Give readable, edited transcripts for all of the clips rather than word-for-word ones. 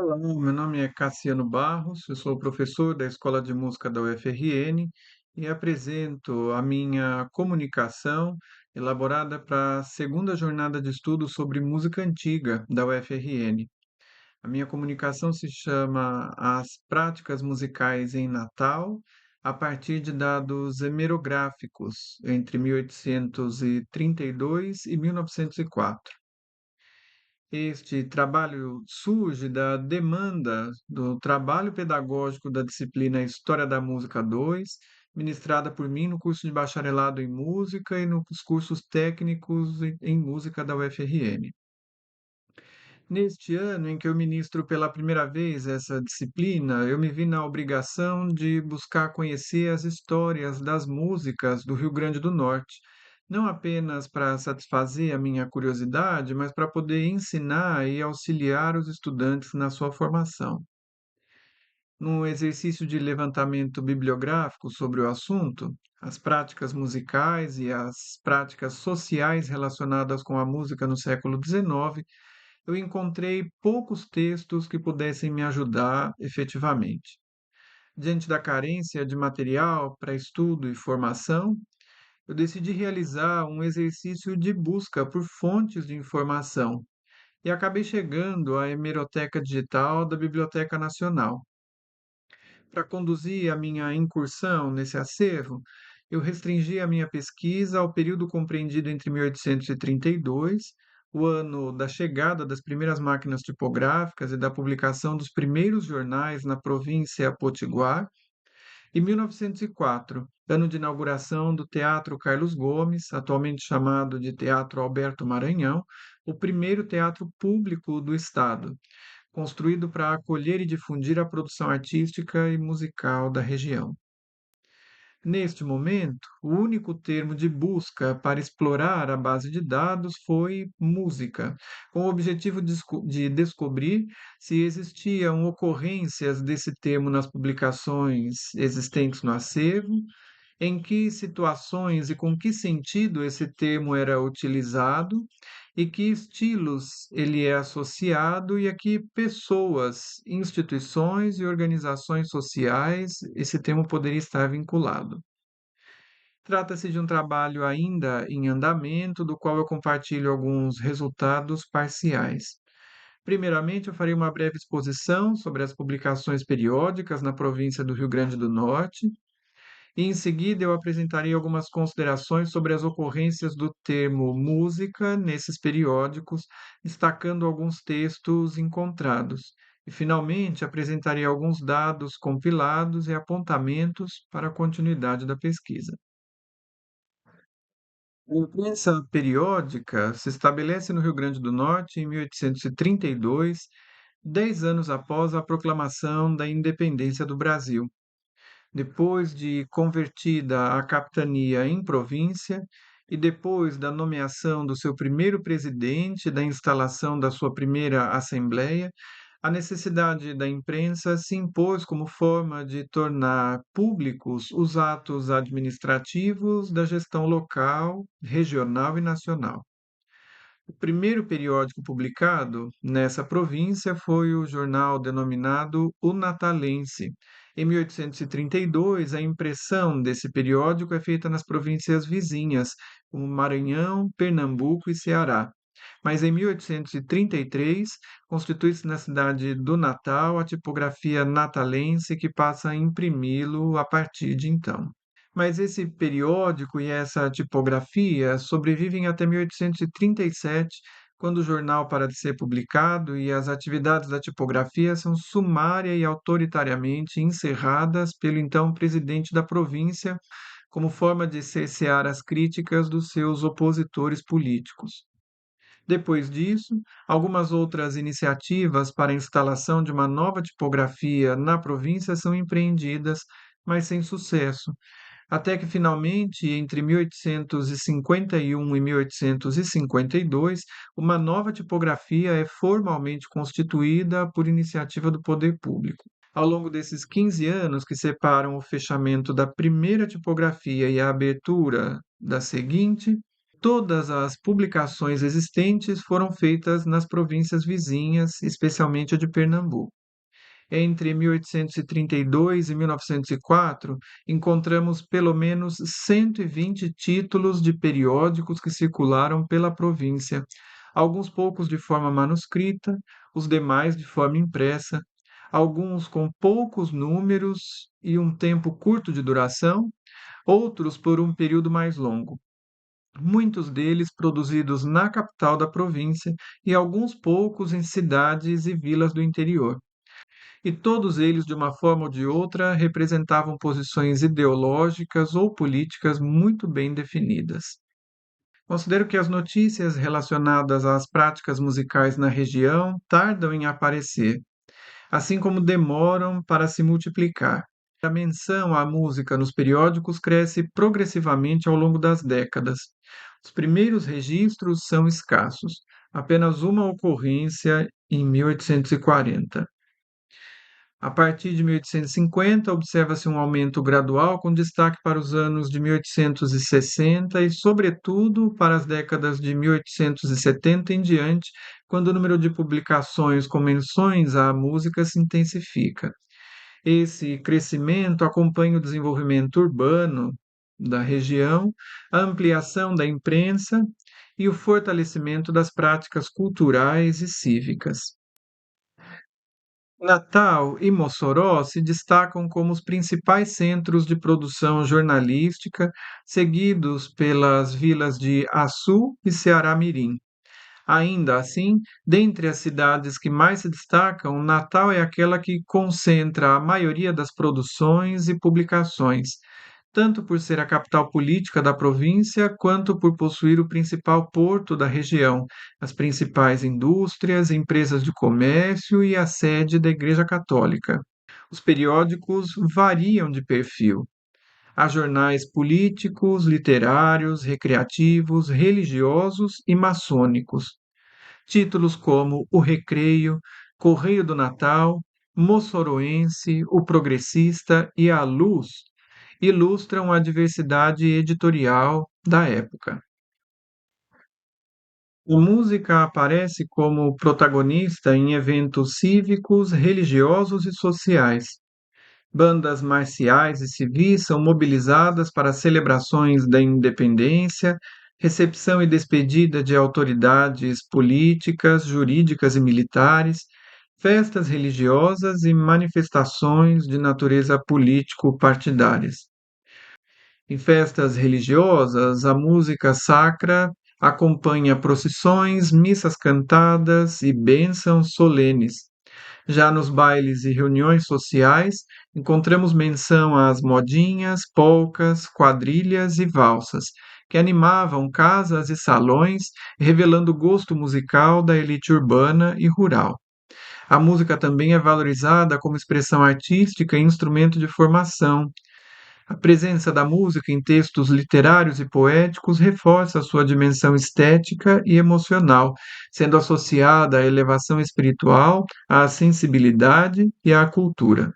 Olá, meu nome é Cassiano Barros, eu sou professor da Escola de Música da UFRN e apresento a minha comunicação elaborada para a segunda jornada de estudo sobre música antiga da UFRN. A minha comunicação se chama As Práticas Musicais em Natal, a partir de dados hemerográficos entre 1832 e 1904. Este trabalho surge da demanda do trabalho pedagógico da disciplina História da Música 2, ministrada por mim no curso de bacharelado em música e nos cursos técnicos em música da UFRN. Neste ano em que eu ministro pela primeira vez essa disciplina, eu me vi na obrigação de buscar conhecer as histórias das músicas do Rio Grande do Norte, não apenas para satisfazer a minha curiosidade, mas para poder ensinar e auxiliar os estudantes na sua formação. No exercício de levantamento bibliográfico sobre o assunto, as práticas musicais e as práticas sociais relacionadas com a música no século XIX, eu encontrei poucos textos que pudessem me ajudar efetivamente. Diante da carência de material para estudo e formação, eu decidi realizar um exercício de busca por fontes de informação e acabei chegando à hemeroteca digital da Biblioteca Nacional. Para conduzir a minha incursão nesse acervo, eu restringi a minha pesquisa ao período compreendido entre 1832, o ano da chegada das primeiras máquinas tipográficas e da publicação dos primeiros jornais na província Potiguar, e 1904, ano de inauguração do Teatro Carlos Gomes, atualmente chamado de Teatro Alberto Maranhão, o primeiro teatro público do estado, construído para acolher e difundir a produção artística e musical da região. Neste momento, o único termo de busca para explorar a base de dados foi música, com o objetivo de descobrir se existiam ocorrências desse termo nas publicações existentes no acervo, em que situações e com que sentido esse termo era utilizado e que estilos ele é associado e a que pessoas, instituições e organizações sociais esse termo poderia estar vinculado. Trata-se de um trabalho ainda em andamento, do qual eu compartilho alguns resultados parciais. Primeiramente, eu farei uma breve exposição sobre as publicações periódicas na província do Rio Grande do Norte, e em seguida eu apresentarei algumas considerações sobre as ocorrências do termo música nesses periódicos, destacando alguns textos encontrados. E, finalmente, apresentarei alguns dados compilados e apontamentos para a continuidade da pesquisa. A imprensa periódica se estabelece no Rio Grande do Norte em 1832, 10 anos após a proclamação da independência do Brasil. Depois de convertida a capitania em província e depois da nomeação do seu primeiro presidente e da instalação da sua primeira assembleia, a necessidade da imprensa se impôs como forma de tornar públicos os atos administrativos da gestão local, regional e nacional. O primeiro periódico publicado nessa província foi o jornal denominado O Natalense. Em 1832, a impressão desse periódico é feita nas províncias vizinhas, como Maranhão, Pernambuco e Ceará. Mas em 1833, constitui-se na cidade do Natal a tipografia natalense que passa a imprimi-lo a partir de então. Mas esse periódico e essa tipografia sobrevivem até 1837, quando o jornal para de ser publicado e as atividades da tipografia são sumária e autoritariamente encerradas pelo então presidente da província, como forma de cessear as críticas dos seus opositores políticos. Depois disso, algumas outras iniciativas para a instalação de uma nova tipografia na província são empreendidas, mas sem sucesso, até que finalmente, entre 1851 e 1852, uma nova tipografia é formalmente constituída por iniciativa do poder público. Ao longo desses 15 anos que separam o fechamento da primeira tipografia e a abertura da seguinte, Todas as publicações existentes foram feitas nas províncias vizinhas, especialmente a de Pernambuco. Entre 1832 e 1904, encontramos pelo menos 120 títulos de periódicos que circularam pela província, alguns poucos de forma manuscrita, os demais de forma impressa, alguns com poucos números e um tempo curto de duração, outros por um período mais longo. Muitos deles produzidos na capital da província e alguns poucos em cidades e vilas do interior. E todos eles, de uma forma ou de outra, representavam posições ideológicas ou políticas muito bem definidas. Considero que as notícias relacionadas às práticas musicais na região tardam em aparecer, assim como demoram para se multiplicar. A menção à música nos periódicos cresce progressivamente ao longo das décadas. Os primeiros registros são escassos, apenas uma ocorrência em 1840. A partir de 1850, observa-se um aumento gradual, com destaque para os anos de 1860 e, sobretudo, para as décadas de 1870 em diante, quando o número de publicações com menções à música se intensifica. Esse crescimento acompanha o desenvolvimento urbano da região, a ampliação da imprensa e o fortalecimento das práticas culturais e cívicas. Natal e Mossoró se destacam como os principais centros de produção jornalística, seguidos pelas vilas de Açu e Ceará-Mirim. Ainda assim, dentre as cidades que mais se destacam, Natal é aquela que concentra a maioria das produções e publicações, tanto por ser a capital política da província, quanto por possuir o principal porto da região, as principais indústrias, empresas de comércio e a sede da Igreja Católica. Os periódicos variam de perfil. Há jornais políticos, literários, recreativos, religiosos e maçônicos. Títulos como O Recreio, Correio do Natal, Moçoroense, O Progressista e A Luz ilustram a diversidade editorial da época. A música aparece como protagonista em eventos cívicos, religiosos e sociais. Bandas marciais e civis são mobilizadas para celebrações da independência, recepção e despedida de autoridades políticas, jurídicas e militares, festas religiosas e manifestações de natureza político-partidárias. Em festas religiosas, a música sacra acompanha procissões, missas cantadas e bênçãos solenes. Já nos bailes e reuniões sociais, encontramos menção às modinhas, polcas, quadrilhas e valsas, que animavam casas e salões, revelando o gosto musical da elite urbana e rural. A música também é valorizada como expressão artística e instrumento de formação. A presença da música em textos literários e poéticos reforça sua dimensão estética e emocional, sendo associada à elevação espiritual, à sensibilidade e à cultura.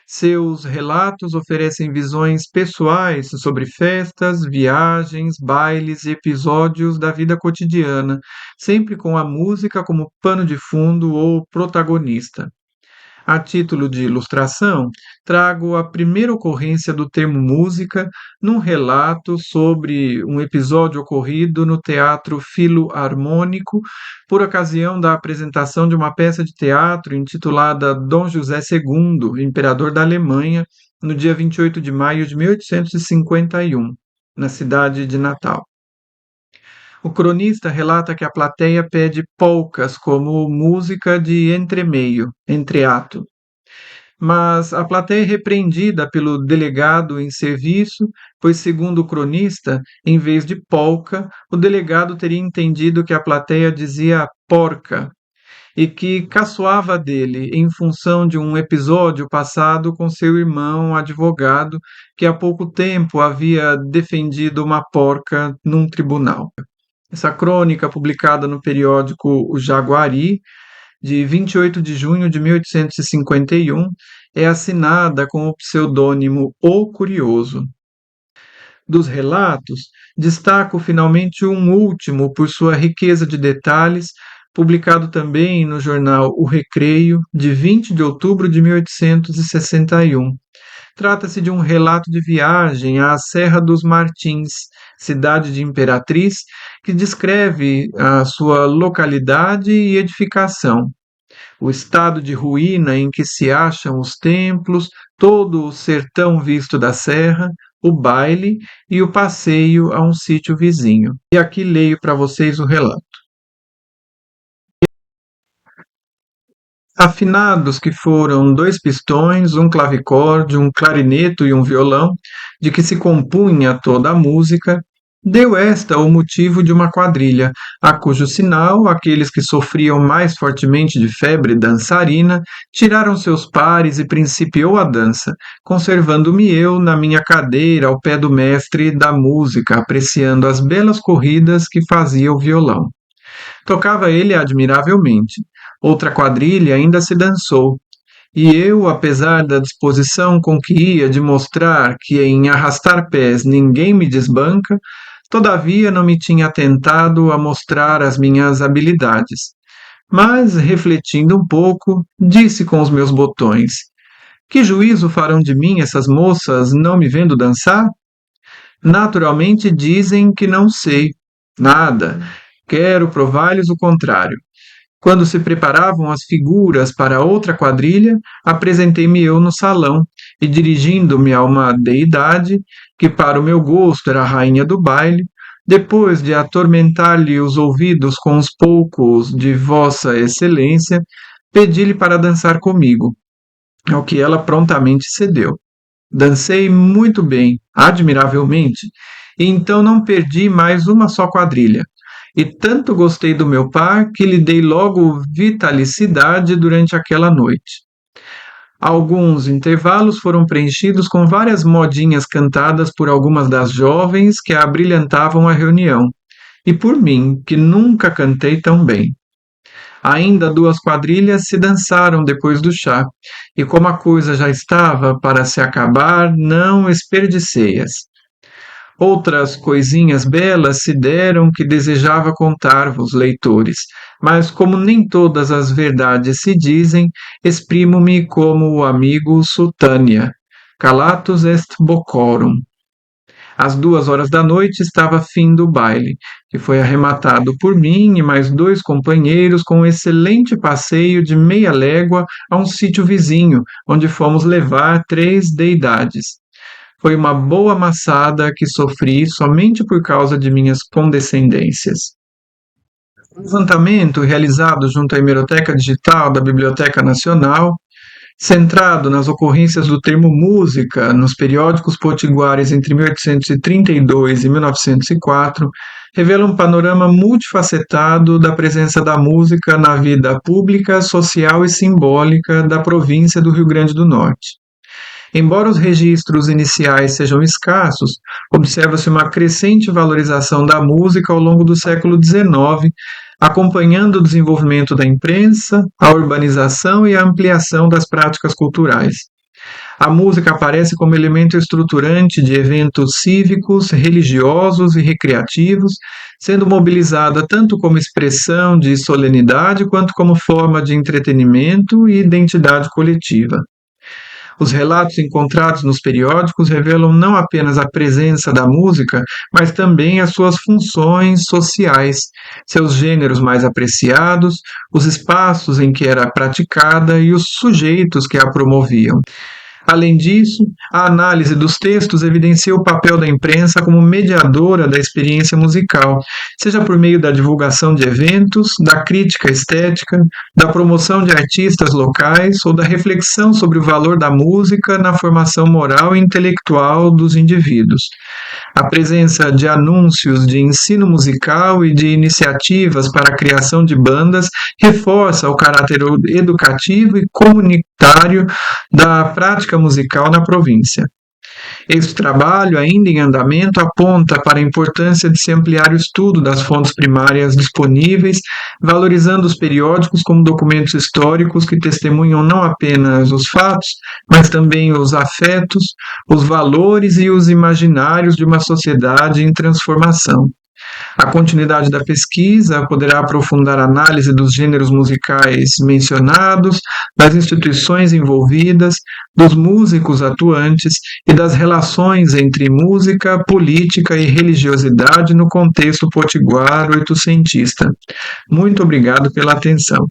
Seus relatos oferecem visões pessoais sobre festas, viagens, bailes e episódios da vida cotidiana, sempre com a música como pano de fundo ou protagonista. A título de ilustração, trago a primeira ocorrência do termo música num relato sobre um episódio ocorrido no Teatro Filarmônico por ocasião da apresentação de uma peça de teatro intitulada Dom José II, Imperador da Alemanha, no dia 28 de maio de 1851, na cidade de Natal. O cronista relata que a plateia pede polcas como música de entremeio, entreato, mas a plateia é repreendida pelo delegado em serviço, pois, segundo o cronista, em vez de polca, o delegado teria entendido que a plateia dizia porca e que caçoava dele em função de um episódio passado com seu irmão advogado, que há pouco tempo havia defendido uma porca num tribunal. Essa crônica, publicada no periódico O Jaguari, de 28 de junho de 1851, é assinada com o pseudônimo O Curioso. Dos relatos, destaco finalmente um último por sua riqueza de detalhes, publicado também no jornal O Recreio, de 20 de outubro de 1861. Trata-se de um relato de viagem à Serra dos Martins, cidade de Imperatriz, que descreve a sua localidade e edificação, o estado de ruína em que se acham os templos, todo o sertão visto da serra, o baile e o passeio a um sítio vizinho. E aqui leio para vocês o relato. Afinados que foram 2 pistões, um clavicorde, um clarineto e um violão, de que se compunha toda a música, deu esta o motivo de uma quadrilha, a cujo sinal aqueles que sofriam mais fortemente de febre dançarina tiraram seus pares e principiou a dança, conservando-me eu na minha cadeira ao pé do mestre da música, apreciando as belas corridas que fazia o violão. Tocava ele admiravelmente. Outra quadrilha ainda se dançou, e eu, apesar da disposição com que ia de mostrar que em arrastar pés ninguém me desbanca, todavia não me tinha atentado a mostrar as minhas habilidades. Mas, refletindo um pouco, disse com os meus botões: que juízo farão de mim essas moças não me vendo dançar? Naturalmente dizem que não sei. Nada. Quero provar-lhes o contrário. Quando se preparavam as figuras para outra quadrilha, apresentei-me eu no salão e, dirigindo-me a uma deidade, que para o meu gosto era a rainha do baile, depois de atormentar-lhe os ouvidos com os poucos de Vossa Excelência, pedi-lhe para dançar comigo, ao que ela prontamente cedeu. Dancei muito bem, admiravelmente, e então não perdi mais uma só quadrilha. E tanto gostei do meu par que lhe dei logo vitalicidade durante aquela noite. Alguns intervalos foram preenchidos com várias modinhas cantadas por algumas das jovens que abrilhantavam a reunião, e por mim, que nunca cantei tão bem. Ainda 2 quadrilhas se dançaram depois do chá, e como a coisa já estava para se acabar, não esperdicei-as. Outras coisinhas belas se deram que desejava contar-vos, leitores, mas como nem todas as verdades se dizem, exprimo-me como o amigo Sultânia. Calatus est bocorum. Às 2 horas da noite estava fim do baile, que foi arrematado por mim e mais 2 companheiros com um excelente passeio de meia légua a um sítio vizinho, onde fomos levar 3 deidades. Foi uma boa maçada que sofri somente por causa de minhas condescendências. O levantamento realizado junto à Hemeroteca Digital da Biblioteca Nacional, centrado nas ocorrências do termo música nos periódicos potiguares entre 1832 e 1904, revela um panorama multifacetado da presença da música na vida pública, social e simbólica da província do Rio Grande do Norte. Embora os registros iniciais sejam escassos, observa-se uma crescente valorização da música ao longo do século XIX, acompanhando o desenvolvimento da imprensa, a urbanização e a ampliação das práticas culturais. A música aparece como elemento estruturante de eventos cívicos, religiosos e recreativos, sendo mobilizada tanto como expressão de solenidade quanto como forma de entretenimento e identidade coletiva. Os relatos encontrados nos periódicos revelam não apenas a presença da música, mas também as suas funções sociais, seus gêneros mais apreciados, os espaços em que era praticada e os sujeitos que a promoviam. Além disso, a análise dos textos evidencia o papel da imprensa como mediadora da experiência musical, seja por meio da divulgação de eventos, da crítica estética, da promoção de artistas locais ou da reflexão sobre o valor da música na formação moral e intelectual dos indivíduos. A presença de anúncios de ensino musical e de iniciativas para a criação de bandas reforça o caráter educativo e comunitário da prática musical na província. Este trabalho, ainda em andamento, aponta para a importância de se ampliar o estudo das fontes primárias disponíveis, valorizando os periódicos como documentos históricos que testemunham não apenas os fatos, mas também os afetos, os valores e os imaginários de uma sociedade em transformação. A continuidade da pesquisa poderá aprofundar a análise dos gêneros musicais mencionados, das instituições envolvidas, dos músicos atuantes e das relações entre música, política e religiosidade no contexto potiguar oitocentista. Muito obrigado pela atenção.